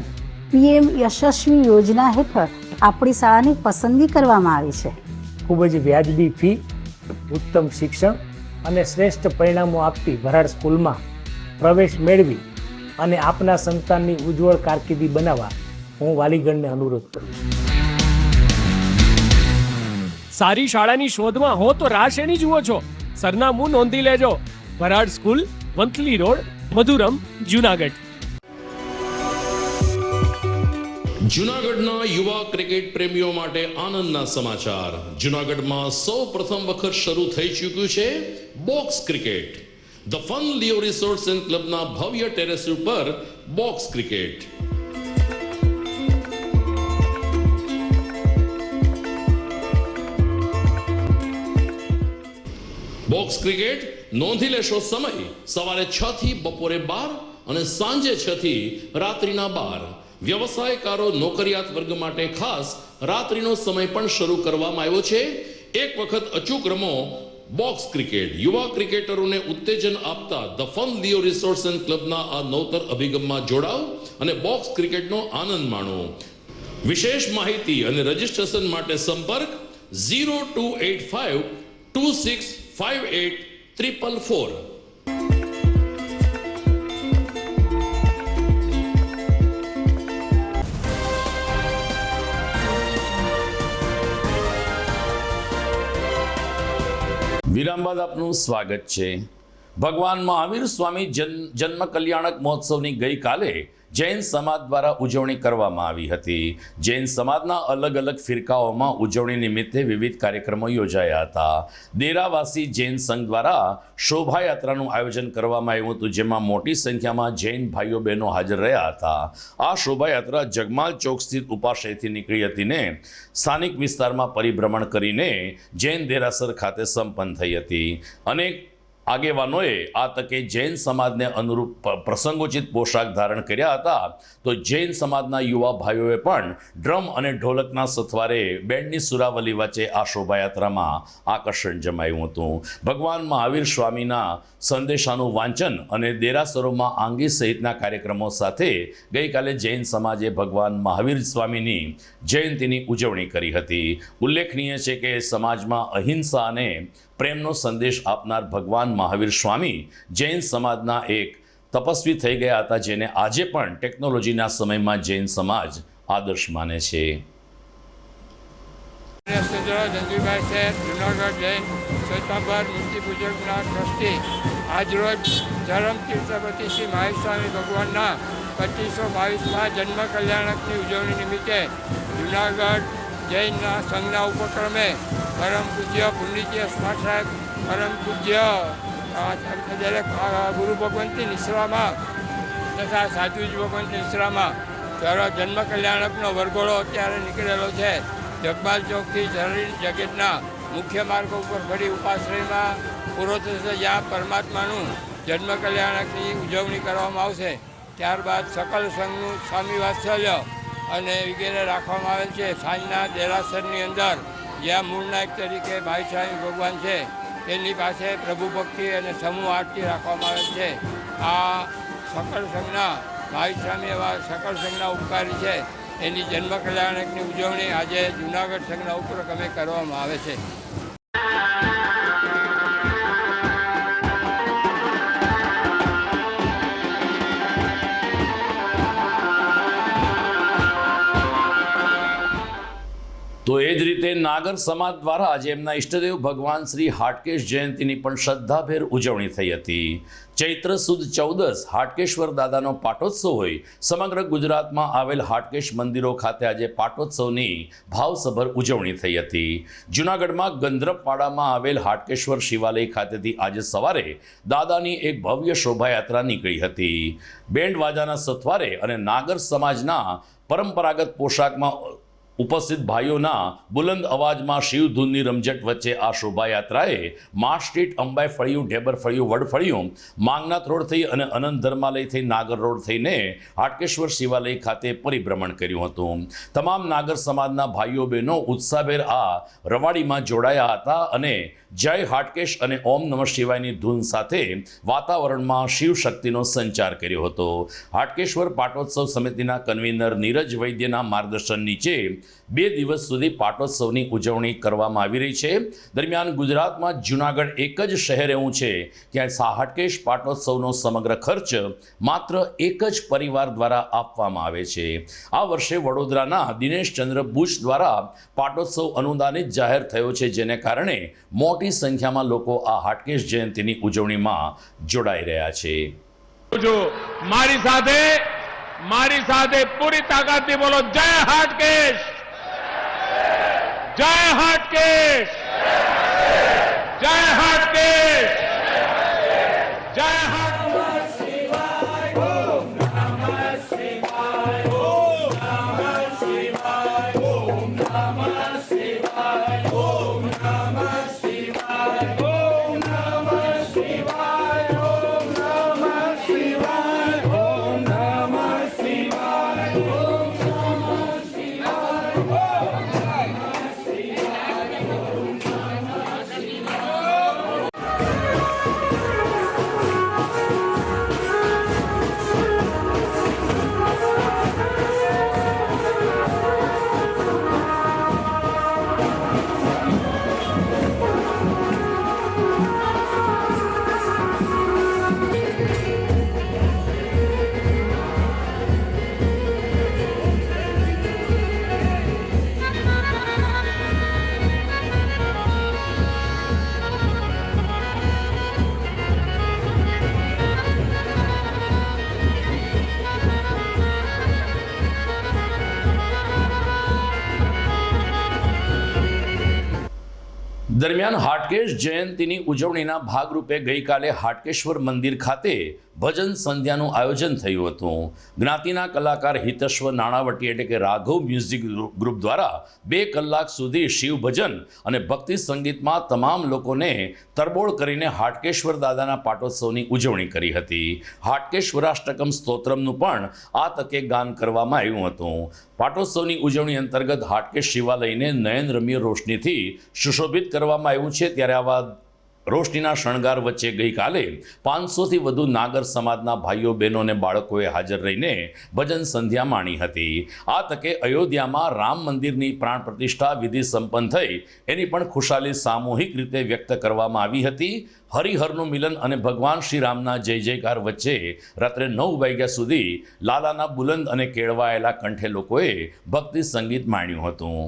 PM યશસ્વી યોજના હેઠળ આપણી શાળાની પસંદગી કરવામાં આવી છે. ખૂબ જ વ્યાજબી ફી, ઉત્તમ શિક્ષણ અને શ્રેષ્ઠ પરિણામો આપતી ભરાડ સ્કૂલમાં પ્રવેશ મેળવી અને આપના સંતાનની ઉજ્જવળ કારકિર્દી બનાવવા હું વાલીગણને અનુરોધ કરું છું. સારી શાળાની શોધમાં હો તો રાહ શેની જુઓ છો? સરનામું નોંધી લેજો. Bharad school, Vanthali road, Madhuram, Junagadh. જૂનાગઢના યુવા ક્રિકેટ પ્રેમીઓ માટે આનંદના સમાચાર. જૂનાગઢમાં સૌ પ્રથમ વખત શરૂ થઈ ચૂક્યું છે box cricket. The fun Leo resorts and ક્લબના ભવ્ય ટેરેસ ઉપર બોક્સ ક્રિકેટ. બોક્સ ક્રિકેટ નોંધી લેશો સમય સવારે 6 થી બપોરે 12 અને સાંજે 6 થી રાત્રિના 12. વ્યવસાયકારો, નોકરિયાત વર્ગ માટે ખાસ રાત્રિનો સમય પણ શરૂ કરવામાં આવ્યો છે. એક વખત અચૂક રમો બોક્સ ક્રિકેટ. યુવા ક્રિકેટરોને ઉત્તેજન આપતા the fun Leo resorts and ક્લબના આ નવતર અભિગમમાં જોડાઓ અને બોક્સ ક્રિકેટનો આનંદ માણો. વિશેષ માહિતી અને રજીસ્ટ્રેશન માટે સંપર્ક 0285 2658 444. વિરામ બાદ આપનું સ્વાગત છે. ભગવાન મહાવીર સ્વામી જન્મ કલ્યાણક મહોત્સવની ગઈકાલે જૈન સમાજ દ્વારા ઉજવણી કરવામાં આવી હતી. જૈન સમાજના અલગ અલગ ફિરકાઓમાં ઉજવણી નિમિત્તે વિવિધ કાર્યક્રમો યોજાયા હતા. દેરાવાસી જૈન સંઘ દ્વારા શોભાયાત્રાનું આયોજન કરવામાં આવ્યું હતું, જેમાં મોટી સંખ્યામાં જૈન ભાઈઓ બહેનો હાજર રહ્યા હતા. આ શોભાયાત્રા જગમાલ ચોક સ્થિત ઉપાશ્રયથી નીકળી હતી ને સ્થાનિક વિસ્તારમાં પરિભ્રમણ કરીને જૈન દેરાસર ખાતે સંપન્ન થઈ હતી. અનેક આગેવાનોએ આ તકે જૈન સમાજને અનુરૂપ પ્રસંગોચિત પોશાક ધારણ કર્યા હતા. તો જૈન સમાજના યુવા ભાઈઓએ પણ ડ્રમ અને ઢોલકના સથવારે બેન્ડની સુરાવલી વચ્ચે આ શોભાયાત્રામાં આકર્ષણ જમાયું હતું. ભગવાન મહાવીર સ્વામીના સંદેશાનું વાંચન અને દેરાસરોમાં આંગી સહિતના કાર્યક્રમો સાથે ગઈકાલે જૈન સમાજે ભગવાન મહાવીર સ્વામીની જયંતિની ઉજવણી કરી હતી. ઉલ્લેખનીય છે કે સમાજમાં અહિંસા અને પ્રેમનો સંદેશ આપનાર ભગવાન મહાવીર સ્વામી જૈન સમાજના એક તપસ્વી થઈ ગયા હતા, જેને આજે પણ ટેકનોલોજીના સમયમાં જૈન સમાજ આદર્શ માને છે. જૂનાગઢ જૈન શ્વેતાંબર મૂર્તિ પૂજકના ટ્રસ્ટી આજરોજ ધરમ તીર્થપતિ શ્રી મહાવીર સ્વામી ભગવાનના 2522માં જન્મ કલ્યાણકની ઉજવણી નિમિત્તે જૂનાગઢ જૈનના સંઘના ઉપક્રમે પરમ પૂજ્ય પુંડિત્ય સ્માર્ટ સાહેબ, પરમ પૂજ્ય દરેક ગુરુ ભગવંતી નિશ્રામાં તથા સાધુજી ભગવંતી નિશ્રામાં જન્મ કલ્યાણકનો વરઘોડો અત્યારે નીકળેલો છે. જગમાલ ચોકથી શરીર જગતના મુખ્ય માર્ગો ઉપર ફરી ઉપાશ્રયમાં પૂરો થશે, જ્યાં પરમાત્માનું જન્મ કલ્યાણકની ઉજવણી કરવામાં આવશે. ત્યારબાદ સકલ સંઘનું સ્વામી વાત્સલ્ય અને વગેરે રાખવામાં આવેલ છે. સાંજના દેરાસરની અંદર જ્યાં મૂળ નાયક તરીકે મહાવીર સ્વામી ભગવાન છે તેની પાસે પ્રભુ ભક્તિ અને સમૂહ આરતી રાખવામાં આવેલ છે. આ સકલ સંઘના મહાવીર સ્વામી એવા સકલ સંઘના ઉપકારી છે, એની જન્મ કલ્યાણકની ઉજવણી આજે જૂનાગઢ સંઘના ઉપક્રમે કરવામાં આવે છે. તો એ જ રીતે નાગર સમાજ દ્વારા આજે એમના ઈષ્ટદેવ ભગવાન શ્રી હાટકેશ જયંતિની પણ શ્રદ્ધાભેર ઉજવણી થઈ હતી. ચૈત્ર સુદ 14 હાટકેશ્વર દાદાનો પાટોત્સવ હોય સમગ્ર ગુજરાતમાં આવેલ હાટકેશ મંદિરો ખાતે આજે પાટોત્સવની ભાવસભર ઉજવણી થઈ હતી. જૂનાગઢમાં ગંધર્પવાડામાં આવેલ હાટકેશ્વર શિવાલય ખાતેથી આજે સવારે દાદાની એક ભવ્ય શોભાયાત્રા નીકળી હતી. બેન્ડ વાજાના સથવારે અને નાગર સમાજના પરંપરાગત પોશાકમાં ઉપસ્થિત ભાઈઓના બુલંદ અવાજમાં શિવધૂનની રમઝટ વચ્ચે આ શોભાયાત્રાએ મા સ્ટ્રીટ, અંબાઈ ફળિયું, ઢેબર ફળિયું, વડ ફળિયું, માંગનાથ રોડ થઈ અને અનંત ધર્માલય થઈ નાગર રોડ થઈને હાટકેશ્વર શિવાલય ખાતે પરિભ્રમણ કર્યું હતું. તમામ નાગર સમાજના ભાઈઓ બહેનો ઉત્સાહભેર આ રવાડીમાં જોડાયા હતા અને જય હાટકેશ અને ઓમ નમઃ શિવાયની ધૂન સાથે વાતાવરણમાં શિવ શક્તિનો સંચાર કર્યો હતો. હાટકેશ્વર પાટોત્સવ સમિતિના કન્વીનર નીરજ વૈદ્યના માર્ગદર્શન નીચે 2 દિવસ સુધી પાટોત્સવની ઉજવણી કરવામાં આવી રહી છે. દરમિયાન ગુજરાતમાં જૂનાગઢ એક જ શહેર એવું છે કે હાટકેશ પાટોત્સવનો સમગ્ર ખર્ચ માત્ર એક જ પરિવાર દ્વારા આપવામાં આવે છે. આ વર્ષે વડોદરાના દિનેશચંદ્ર બુચ દ્વારા પાટોત્સવ અનુદાનિત જાહેર થયો છે, જેને કારણે મોટી સંખ્યામાં લોકો આ હાટકેશ જયંતિની ઉજવણીમાં જોડાઈ રહ્યા છે. મારી સાથે પૂરી તાકાતથી બોલો, જય હાટકેશ, જય હાટકેશ, જય હાટકેશ, જય દરમિયાન હાટકેશ જયંતિની ઉજવણીના ભાગરૂપે ગઈકાલે હાટકેશ્વર મંદિર ખાતે ભજન સંધ્યાનું આયોજન થયું હતું. જ્ઞાતિના કલાકાર હિતેશ્વર નાણાવટી એટલે કે રાઘવ મ્યુઝિક ગ્રુપ દ્વારા 2 કલાક સુધી શિવ ભજન અને ભક્તિ સંગીતમાં તમામ લોકોને તરબોળ કરીને હાટકેશ્વર દાદાના પાટોત્સવની ઉજવણી કરી હતી. હાટકેશ્વરાષ્ટકમ સ્તોત્રમનું પણ આ તકે ગાન કરવામાં આવ્યું હતું. પાટોત્સવની ઉજવણી અંતર્ગત હાટકેશ શિવાલયને નયનરમ્ય રોશનીથી સુશોભિત કરવામાં આવ્યું છે. ત્યારે આવા રોશનીના શણગાર વચ્ચે ગઈકાલે 500થી વધુ નાગર સમાજના ભાઈઓ બહેનો અને બાળકોએ હાજર રહીને ભજન સંધ્યા માણી હતી. આ તકે અયોધ્યામાં રામ મંદિરની પ્રાણ પ્રતિષ્ઠા વિધિ સંપન્ન થઈ એની પણ ખુશાલી સામૂહિક રીતે વ્યક્ત કરવામાં આવી હતી. હરિહરનું મિલન અને ભગવાન શ્રી રામના જય જયકાર વચ્ચે રાત્રે 9 વાગ્યા સુધી લાલાના બુલંદ અને કેળવાયેલા કંઠે લોકોએ ભક્તિ સંગીત માણ્યું હતું.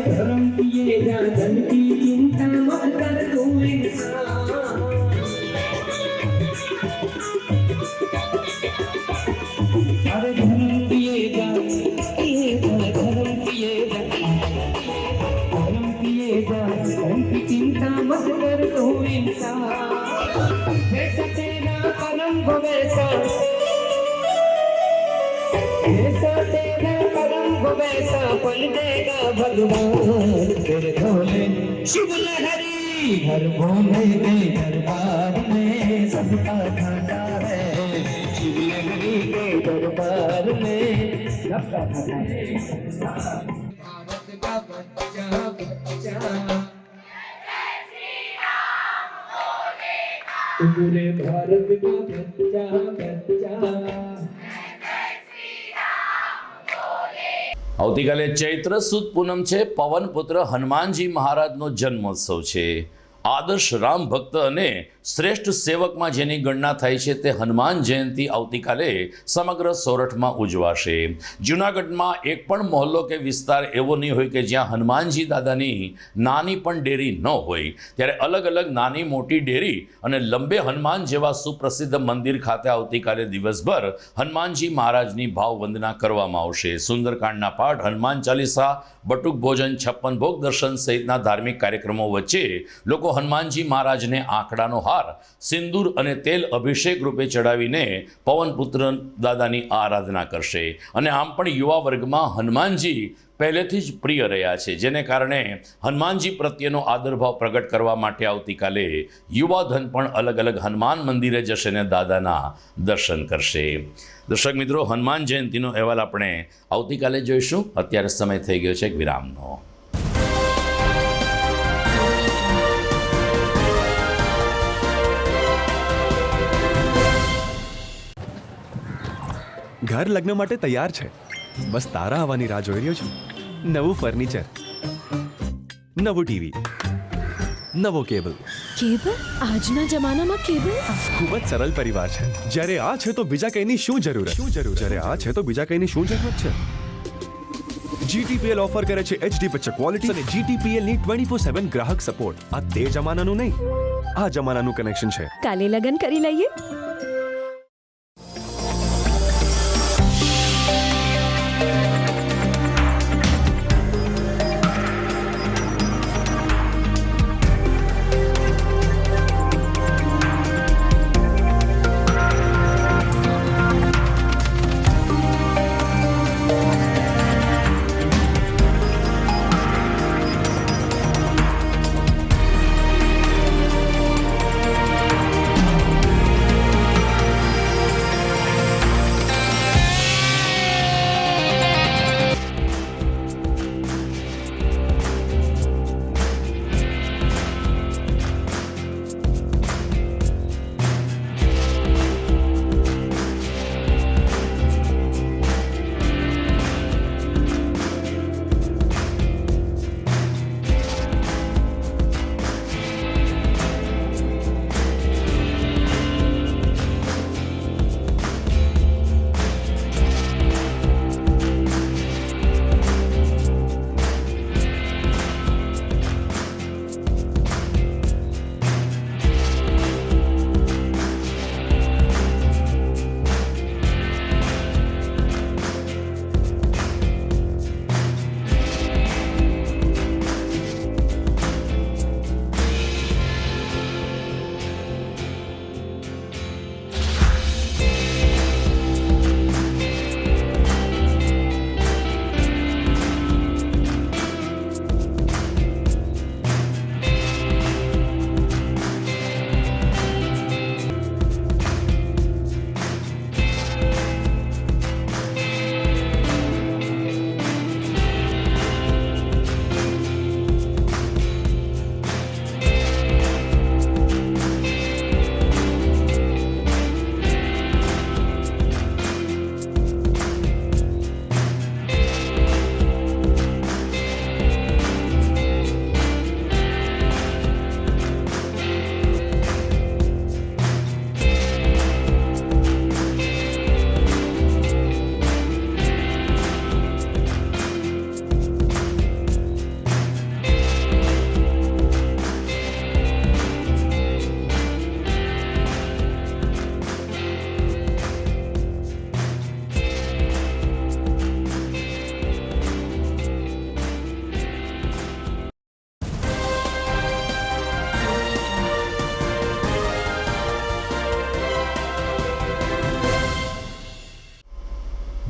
धर्म किए जा धन की चिंता मत कर तू इंसान, अरे धर्म किए जा धर्म किए जा धन की चिंता मत कर तू इंसान, जैसा तेरा कर्म हो वैसा तेरा कर्म हो वैसा फल देगा भगवान तेरे भोले शुभ लहरी हर भोले के दरबार में सबका खाता है, शिव लहरी के दरबार में सबका खाता है. भारत का बच्चा बच्चा पूरे भारत का बच्चा बच्चा આવતીકાલે ચૈત્ર સુદ પૂનમ છે. પવનપુત્ર હનુમાનજી મહારાજનો જન્મોત્સવ છે. આદર્શ રામ ભક્ત અને શ્રેષ્ઠ સેવકમાં જેની ગણના થાય છે તે હનુમાન જયંતિ આવતીકાલે સમગ્ર સોરઠમાં ઉજવાશે. જૂનાગઢમાં એક પણ મહોલ્લો કે વિસ્તાર એવો નહીં હોય કે જ્યાં હનુમાનજી દાદાની નાની પણ ડેરી ન હોય. ત્યારે અલગ અલગ નાની મોટી ડેરી અને લંબે હનુમાન જેવા સુપ્રસિદ્ધ મંદિર ખાતે આવતીકાલે દિવસભર હનુમાનજી મહારાજની ભાવ વંદના કરવામાં આવશે. સુંદરકાંડના પાઠ, હનુમાન ચાલીસા, બટુક ભોજન, 56 ભોગ દર્શન સહિતના ધાર્મિક કાર્યક્રમો વચ્ચે લોકો હનુમાનજી મહારાજને આંકડાનો હાર, સિંદૂર અને તેલ અભિષેક રૂપે ચડાવીને પવનપુત્ર દાદાની આરાધના કરશે. અને આમ પણ યુવા વર્ગમાં હનુમાનજી પહેલેથી જ પ્રિય રહ્યા છે, જેને કારણે હનુમાનજી પ્રત્યેનો આદરભાવ પ્રગટ કરવા માટે આવતીકાલે યુવાધન પણ અલગ અલગ હનુમાન મંદિરે જશે અને દાદાના દર્શન કરશે. દર્શક મિત્રો, હનુમાન જયંતિનો અહેવાલ આપણે આવતીકાલે જોઈશું. અત્યારે સમય થઈ ગયો છે એક વિરામનો. ઘર લગ્ન માટે તૈયાર છે. બસ તારા આવવાની રાહ જોઈ રહ્યો છું. નવું ફર્નિચર, નવું ટીવી, નવો કેબલ. કેબલ? આજના જમાનામાં કેબલ? ખૂબ જ સરળ પરિવાર છે. જ્યારે આ છે તો બીજા કંઈની શું જરૂર? જ્યારે આ છે તો બીજા કંઈની શું જરૂરત છે? GTPL ઓફર કરે છે HD પિક્ચર ક્વોલિટી અને GTPL ની 24/7 ગ્રાહક સપોર્ટ. આ તે જમાનાનું નહીં, આ જમાનાનું કનેક્શન છે. કાલે લગન કરી લઈએ.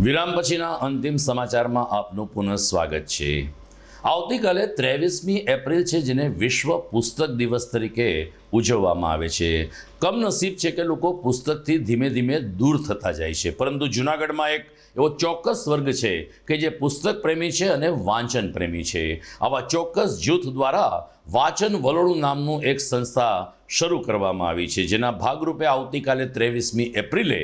વિરામ પછીના અંતિમ સમાચારમાં આપનું પુનઃ સ્વાગત છે. આવતીકાલે 23મી એપ્રિલ છે, જેને વિશ્વ પુસ્તક દિવસ તરીકે ઉજવવામાં આવે છે. કમનસીબ છે કે લોકો પુસ્તકથી ધીમે ધીમે દૂર થતા જાય છે, પરંતુ જૂનાગઢમાં એક એવો ચોક્કસ વર્ગ છે કે જે પુસ્તક પ્રેમી છે અને વાંચન પ્રેમી છે. આવા ચોક્કસ જૂથ દ્વારા વાચન વલોણું નામનું એક સંસ્થા શરૂ કરવામાં આવી છે, જેના ભાગરૂપે આવતીકાલે 23મી એપ્રિલે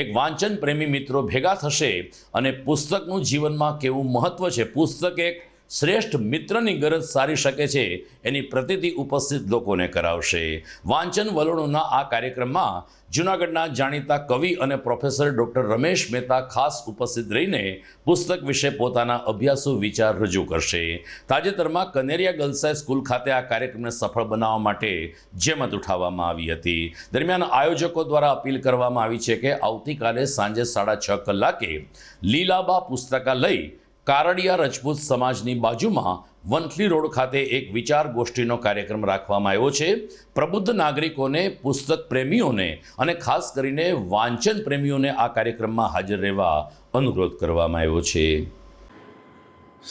એક વાંચન પ્રેમી મિત્રો ભેગા થશે અને પુસ્તકનું જીવનમાં કેવું મહત્ત્વ છે, પુસ્તક એક શ્રેષ્ઠ મિત્રની ગરજ સારી શકે છે એની પ્રતીતિ ઉપસ્થિત લોકોને કરાવશે. વાંચન વલણોના આ કાર્યક્રમમાં જૂનાગઢના જાણીતા કવિ અને પ્રોફેસર ડૉક્ટર રમેશ મહેતા ખાસ ઉપસ્થિત રહીને પુસ્તક વિશે પોતાના અભ્યાસુ વિચાર રજૂ કરશે. તાજેતરમાં કનેરિયા ગર્લ્સ હાઈ સ્કૂલ ખાતે આ કાર્યક્રમને સફળ બનાવવા માટે જહેમત ઉઠાવવામાં આવી હતી. દરમિયાન આયોજકો દ્વારા અપીલ કરવામાં આવી છે કે આવતીકાલે સાંજે 6:30 કલાકે લીલાબા પુસ્તકાલય, કારડિયા રજપૂત સમાજની બાજુમાં વંથલી રોડ ખાતે એક વિચાર ગોષ્ઠીનો કાર્યક્રમ રાખવામાં આવ્યો છે. પ્રબુદ્ધ નાગરિકોને, પુસ્તક પ્રેમીઓને અને ખાસ કરીને વાંચન પ્રેમીઓને આ કાર્યક્રમમાં હાજર રહેવા અનુરોધ કરવામાં આવ્યો છે.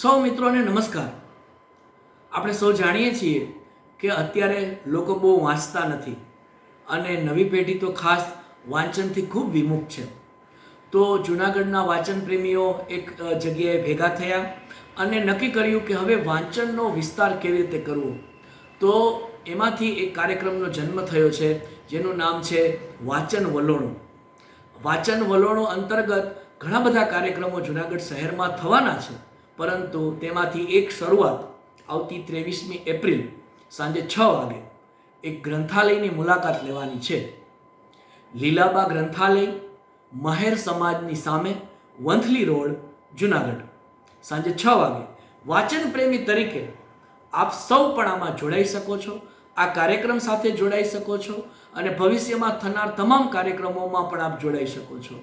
સૌ મિત્રોને નમસ્કાર. આપણે સૌ જાણીએ છીએ કે અત્યારે લોકો બહુ વાંચતા નથી અને નવી પેઢી તો ખાસ વાંચનથી ખૂબ વિમુખ છે. તો જૂનાગઢના વાંચન પ્રેમીઓ એક જગ્યાએ ભેગા થયા અને નક્કી કર્યું કે હવે વાંચનનો વિસ્તાર કેવી રીતે કરવો. તો એમાંથી એક કાર્યક્રમનો જન્મ થયો છે જેનું નામ છે વાંચન વલોણું. વાંચન વલોણું અંતર્ગત ઘણા બધા કાર્યક્રમો જૂનાગઢ શહેરમાં થવાના છે, પરંતુ તેમાંથી એક શરૂઆત આવતી 23મી એપ્રિલ સાંજે 6 વાગે એક ગ્રંથાલયની મુલાકાત લેવાની છે. લીલાબા ગ્રંથાલય, મહેર સમાજની સામે, વંથલી રોડ, જૂનાગઢ. સાંજે 6 વાગે વાંચન પ્રેમી તરીકે આપ સૌ પણ આમાં જોડાઈ શકો છો, આ કાર્યક્રમ સાથે જોડાઈ શકો છો અને ભવિષ્યમાં થનાર તમામ કાર્યક્રમોમાં પણ આપ જોડાઈ શકો છો.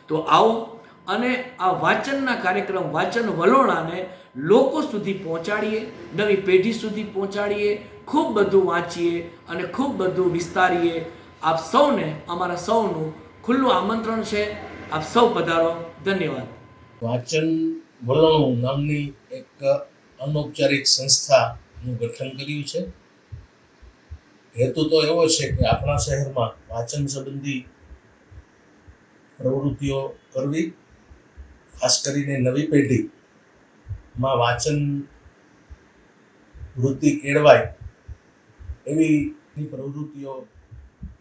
તો આવો અને આ વાંચનના કાર્યક્રમ, વાંચન વલોણાને લોકો સુધી પહોંચાડીએ, નવી પેઢી સુધી પહોંચાડીએ, ખૂબ બધું વાંચીએ અને ખૂબ બધું વિસ્તારીએ. આપ સૌને અમારા સૌનું ખુલ્લું આમંત્રણ છે. આપ સૌ પધારો. ધન્યવાદ. વાંચન વલણું નામની એક અનૌપચારિક સંસ્થાનું ગઠન કર્યું છે. હેતુ તો એવો છે કે આપણા શહેરમાં વાંચન સંબંધી પ્રવૃત્તિઓ કરવી, ખાસ કરીને નવી પેઢીમાં વાંચન વૃત્તિ કેળવાય એવી પ્રવૃત્તિઓ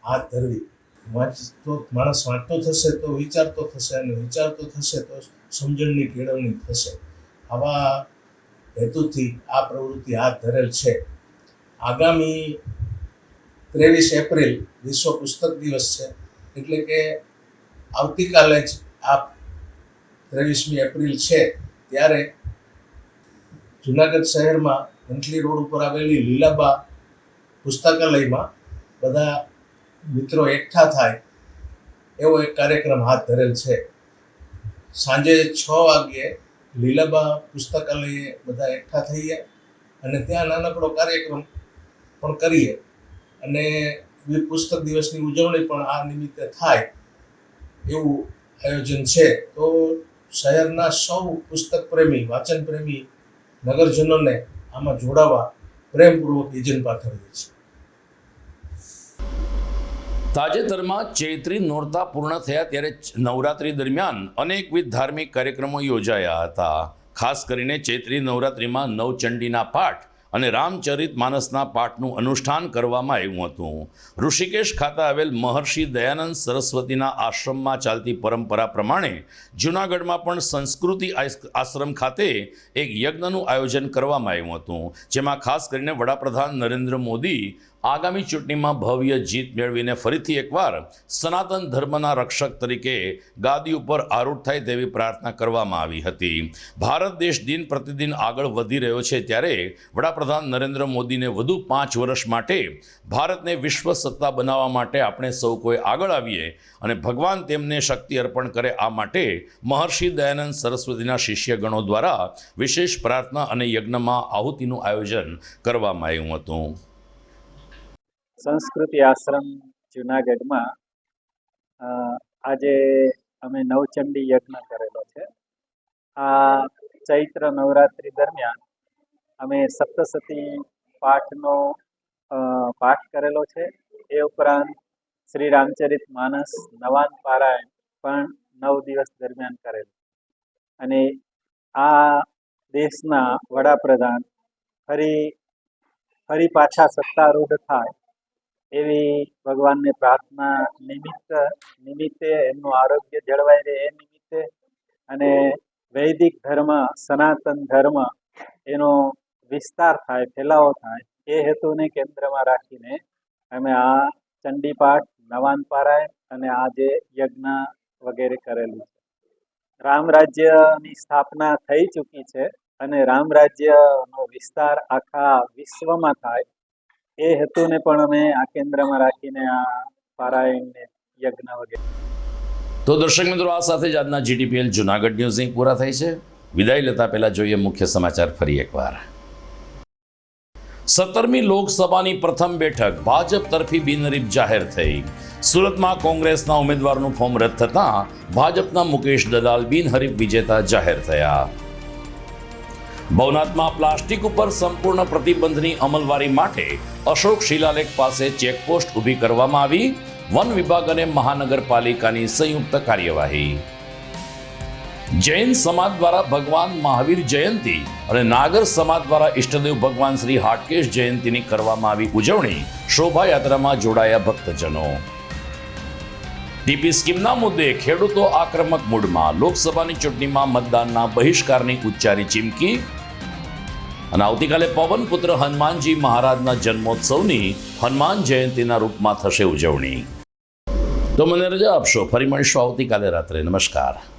હાથ ધરવી. માણસ વાંચતો થશે તો વિચારતો થશે અને વિચારતો થશે તો સમજણની કેળવણી થશે. આવા હેતુથી આ પ્રવૃત્તિ હાથ ધરેલ છે. આગામી 23 એપ્રિલ વિશ્વ પુસ્તક દિવસ છે, એટલે કે આવતીકાલે જ આ 23મી એપ્રિલ છે ત્યારે જૂનાગઢ શહેરમાં વંથલી રોડ ઉપર આવેલી લીલાબા પુસ્તકાલયમાં બધા મિત્રો એકઠા થાય એવો એક કાર્યક્રમ હાથ ધરેલ છે. સાંજે 6 વાગ્યે લીલાબા પુસ્તકાલયે બધા એકઠા થઈએ અને ત્યાં નાનકડો કાર્યક્રમ પણ કરીએ અને પુસ્તક દિવસની ઉજવણી પણ આ નિમિત્તે થાય એવું આયોજન છે. તો શહેરના સૌ પુસ્તક પ્રેમી, વાંચન પ્રેમી નગરજનોને આમાં જોડાવા પ્રેમપૂર્વક ઈજન પાઠવીએ છીએ. તાજેતરમાં ચૈત્રી નોરતા પૂર્ણ થયા ત્યારે નવરાત્રી દરમિયાન અનેકવિધ ધાર્મિક કાર્યક્રમો યોજાયા હતા. ખાસ કરીને ચૈત્રી નવરાત્રિમાં નવચંડીના પાઠ અને રામચરિત માનસના પાઠનું અનુષ્ઠાન કરવામાં આવ્યું હતું. ઋષિકેશ ખાતે આવેલ મહર્ષિ દયાનંદ સરસ્વતીના આશ્રમમાં ચાલતી પરંપરા પ્રમાણે જૂનાગઢમાં પણ સંસ્કૃતિ આશ્રમ ખાતે એક યજ્ઞનું આયોજન કરવામાં આવ્યું હતું, જેમાં ખાસ કરીને વડાપ્રધાન નરેન્દ્ર મોદી આગામી ચૂંટણીમાં ભવ્ય જીત મેળવીને ફરીથી એકવાર સનાતન ધર્મના રક્ષક તરીકે ગાદી ઉપર આરૂઢ થાય તેવી પ્રાર્થના કરવામાં આવી હતી. ભારત દેશ દિન પ્રતિદિન આગળ વધી રહ્યો છે ત્યારે વડાપ્રધાન નરેન્દ્ર મોદીને વધુ 5 વર્ષ માટે ભારતને વિશ્વ સત્તા બનાવવા માટે આપણે સૌ કોઈ આગળ આવીએ અને ભગવાન તેમને શક્તિ અર્પણ કરે. આ માટે મહર્ષિ દયાનંદ સરસ્વતીના શિષ્યગણો દ્વારા વિશેષ પ્રાર્થના અને યજ્ઞમાં આહુતિનું આયોજન કરવામાં આવ્યું હતું. સંસ્કૃતિ આશ્રમ જૂનાગઢમાં આજે અમે નવચંડી યજ્ઞ કરેલો છે. આ ચૈત્ર નવરાત્રિ દરમિયાન અમે સપ્તસતી પાઠનો પાઠ કરેલો છે. એ ઉપરાંત શ્રી રામચરિત માનસ નવાન પારાયણ પણ 9 દિવસ દરમિયાન કરેલું. અને આ દેશના વડાપ્રધાન ફરી પાછા સત્તારૂઢ થાય એવી ભગવાનને પ્રાર્થના નિમિત્તે એમનું આરોગ્ય જળવાઈ રહે એ નિમિત્તે અને વૈદિક ધર્મ સનાતન ધર્મ એનો વિસ્તાર થાય ફેલાવો થાય એ હેતુને કેન્દ્રમાં રાખીને અમે આ ચંડીપાઠ નવાન પારાયણ અને આ જે યજ્ઞ વગેરે કરેલું છે. રામ રાજ્યની સ્થાપના થઈ ચૂકી છે અને રામ રાજ્યનો વિસ્તાર આખા વિશ્વમાં થાય એ હેતુને પણ અમે આ કેન્દ્રમાં રાખીને આ પારાયણ યજ્ઞ વગેરે. તો દર્શક મિત્રો, આ સાથે જ આજના GTPL જુનાગઢ ન્યૂઝ પૂરા થાય છે. વિદાય લેતા પહેલા જોઈએ મુખ્ય સમાચાર ફરી એકવાર. 17મી લોકસભાની પ્રથમ બેઠક ભાજપ તરફી બિનહરીફ જાહેર થઈ. સુરતમાં કોંગ્રેસના ઉમેદવારનું ફોર્મ રદ થતાં ભાજપના મુકેશ દલાલ બિનહરીફ વિજેતા જાહેર થયા. ભવનાથમાં પ્લાસ્ટિક ઉપર સંપૂર્ણ પ્રતિબંધની અમલવારી માટે અશોક શિલાલેખ પાસે ચેકપોસ્ટ ઊભી કરવામાં આવી. વન વિભાગ અને મહાનગરપાલિકાની સંયુક્ત કાર્યવાહી. જૈન સમાજ દ્વારા ભગવાન મહાવીર જયંતિ અને નાગર સમાજ દ્વારા ઈષ્ટદેવ ભગવાન શ્રી હાટકેશ જયંતિની કરવામાં આવી ઉજવણી. શોભાયાત્રામાં જોડાયા ભક્તજનો. ટીપી સ્કીમના મુદ્દે ખેડૂતો આક્રમક મૂડમાં. લોકસભાની ચૂંટણીમાં મતદાનના બહિષ્કારની ઉચ્ચારી ચીમકી. અને આવતીકાલે પવનપુત્ર હનુમાનજી મહારાજના જન્મોત્સવની હનુમાન જયંતિના રૂપમાં થશે ઉજવણી. તો મને રજા આપશો. ફરી મળીશું આવતીકાલે રાત્રે. નમસ્કાર.